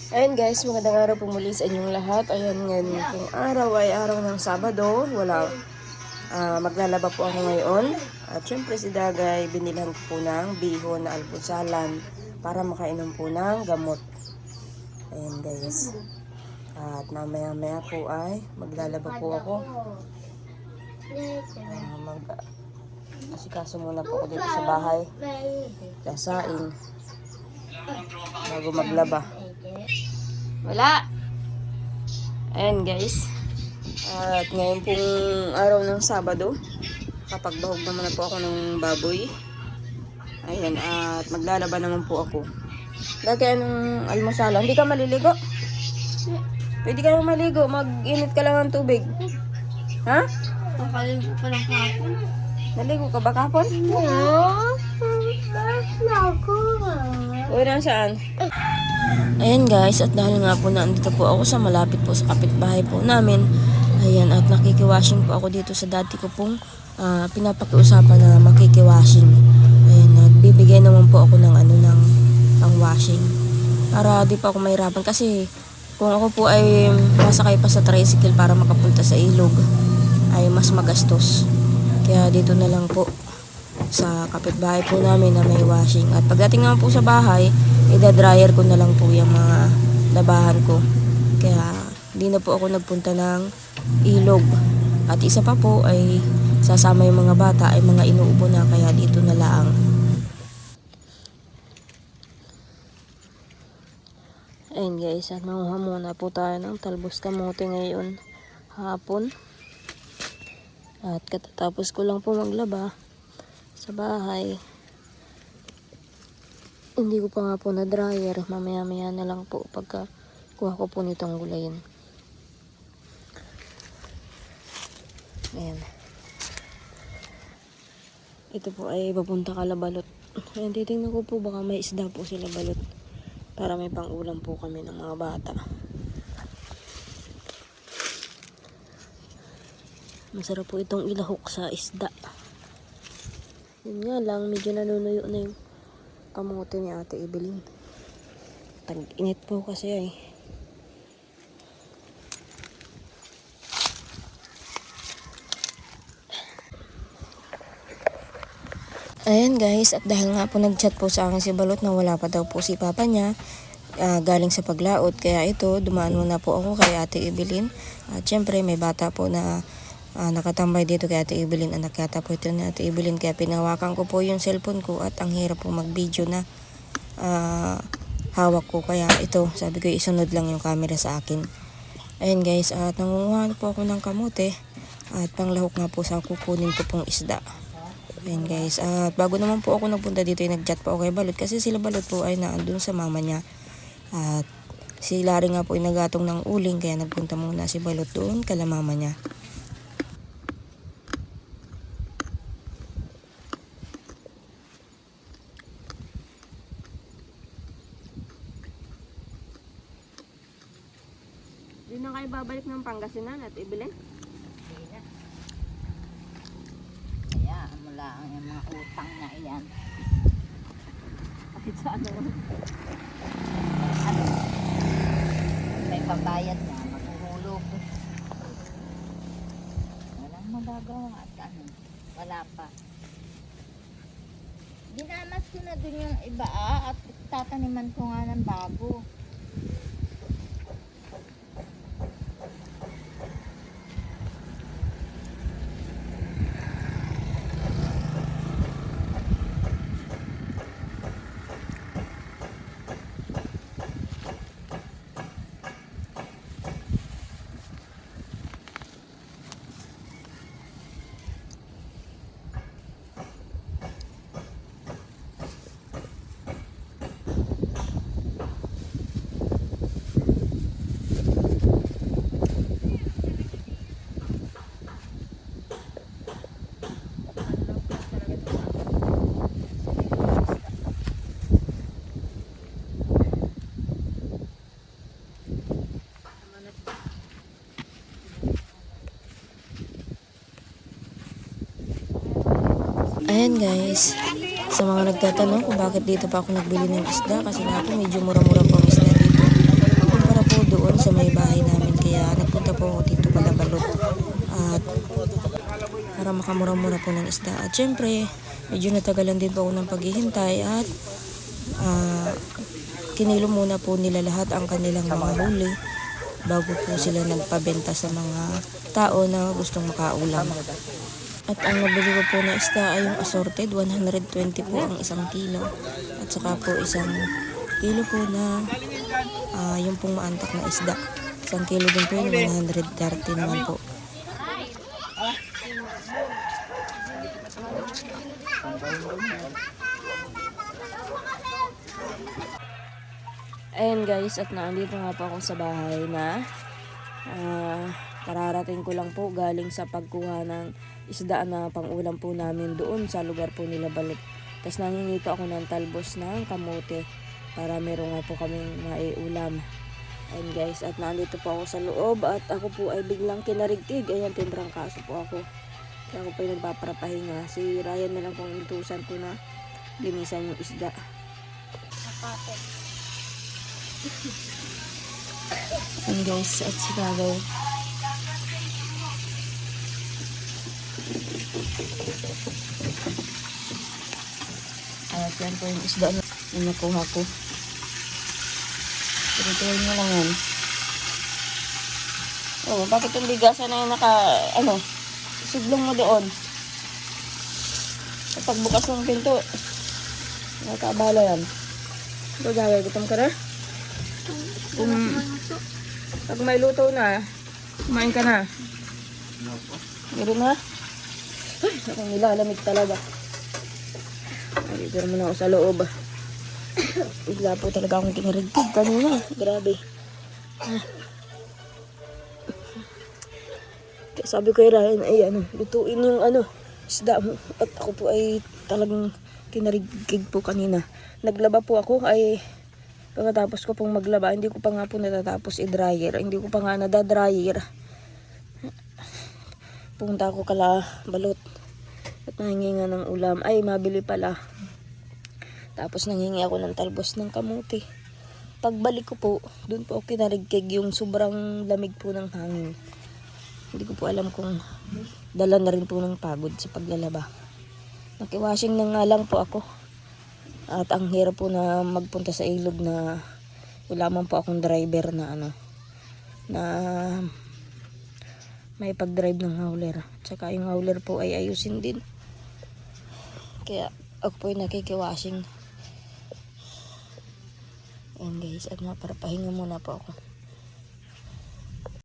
Ayun guys, magandang araw po muli sa inyong lahat. Ayan, ngayon kung araw ay araw ng Sabado. Maglalaba po ako ngayon. At syempre si Dagay, binilhan ko po ng bihon na alpusalan para makainom po ng gamot. Ayan guys. At mamaya po ay maglalaba po ako. Asikaso muna po ako dito sa bahay. Kasain. Bago maglaba. Wala. Ayan guys. At ngayon pong araw ng Sabado, kapagbahog naman na po ako ng baboy. Ayan, at maglalaba naman po ako. Dati anong almusala? Hindi ka maliligo? Pwede ka naman maligo. Mag-init ka lang ng tubig. Ha? Nakaligo pa lang kahapon. Naligo ka ba kapon? Uy, saan? Ayan guys, at dahil nga po nandito po ako sa malapit po sa kapitbahay po namin, ayan, at nakikiwashing po ako dito sa dati ko pong pinapakiusapan na makikiwashing. Ayan, nagbibigay naman po ako ng ng pang-washing para di pa ako mahirapan, kasi kung ako po ay masakay pa sa tricycle para makapunta sa ilog ay mas magastos. Kaya dito na lang po sa kapitbahay po namin na may washing. At pagdating naman po sa bahay, ida-dryer ko na lang po yung mga labahan ko. Kaya hindi na po ako nagpunta ng ilog. At isa pa po ay sasama yung mga bata ay mga inuubo na, kaya dito na lang. Ayun guys, at manguha muna po tayo ng talbos kamote ngayon hapon. At katatapos ko lang po maglaba sa bahay. Hindi ko pa nga po na dryer. Mamaya-maya na lang po pagka kuha ko po nitong gulayin. Ayan. Ito po ay papunta Kalabalot. Ayan, titingnan ko po baka may isda po sila balot. Para may pang-ulam po kami ng mga bata. Masarap po itong ilahok sa isda. Yun nga lang, medyo nanunuyo na yung kamote ni Ate Evelyn. Tag-init po kasi ay. Ayan guys, at dahil nga po nag-chat po sa akin si Balot na wala pa daw po si papa niya, galing sa paglaot. Kaya ito, dumaan muna po ako kay Ate Evelyn. At syempre may bata po na nakatambay dito kay Ate Evelyn. Anak yata po ito ni Ate Evelyn. Kaya pinawakan ko po yung cellphone ko at ang hirap po mag-video na hawak ko. Kaya ito, sabi ko isunod lang yung camera sa akin. Ayan guys, at nangunguha po ako ng kamote. At panglahok nga po sa kukunin ko pong isda. Ayan guys, at bago naman po ako nagpunta dito ay nag-chat po ako kay Balot. Kasi sila Balot po ay naandun sa mama niya. At si Larry nga po ay nagatong ng uling. Kaya nagpunta muna si Balot doon kala mama niya. Di na kayo babalik ng Pangasinan at Evelyn? Kaya mula ang mga utang na iyan. Kahit sa ano? Ano? May pabayad na, maghuhulog. Walang magagawa at wala pa. Dinamas ko na dun yung iba at tataniman ko nga ng bago. Ayan guys, sa mga nagtatanong kung bakit dito pa ako nagbili ng isda, kasi nga po medyo mura-mura po ang isda dito. napakamura-mura po ng isda. At syempre, medyo natagalan din po ako ng paghihintay at kinilo muna po nila lahat ang kanilang mga huli bago po sila nagpabenta sa mga tao na gustong makaulam. At ang nabili ko po na isda ay yung assorted, 120 po ang isang kilo. At saka po isang kilo po na yung pong maantak na isda. Isang kilo din po yun, 130 naman po. Ayan guys, at naandito nga po ako sa bahay na kararating ko lang po galing sa pagkuha ng isda na pangulam po namin doon sa lugar po nila Balot. Tapos nangingi po ako ng talbos ng kamote para meron nga po kaming maiulam. Ayan guys, at naandito po ako sa loob at ako po ay biglang kinarigtig. Ayan, tindrang kaso po ako. Kaya ako po ay nagpaparapahinga. Si Ryan na lang pong intusan ko na linisan yung isda. Ayan guys, at si Kagaw. At yan po yung isda na nakuha ko. Tuloy mo lang yan. Oh, bakit yung bigasan na yung siglong mo doon? Kapag bukas ng pinto, nakabala yan. Ito gagawin, gutom ka na? Pag may luto na, kumain ka na. Meron na? Ay, akong nilalamig talaga. Ay, pero mo na ako sa loob. Bigla po talaga akong kinarigtig kanina. Grabe. Kaya sabi ko kay Ryan ay lutuin yung isda mo. At ako po ay talagang kinarigtig po kanina. Naglaba po ako ay pagkatapos ko pong maglaba, hindi ko pa nga po natatapos i-dryer. Hindi ko pa nga nadadryer. Punta ako kala Balot. At nahingi nga ng ulam. Ay, mabili pala. Tapos nangingi ako ng talbos ng kamuti. Pagbalik ko po, doon po ako kinarigtig yung sobrang lamig po ng hangin. Hindi ko po alam kung dala na rin po ng pagod sa paglalaba. Nakiwashing na nga lang po ako. At ang hirap po na magpunta sa ilog na wala man po akong driver na na may pag-drive ng hauler. Tsaka yung hauler po ay ayusin din. Kaya ako po ay nakikiwashing. Ayan guys, at para pahinga muna po ako.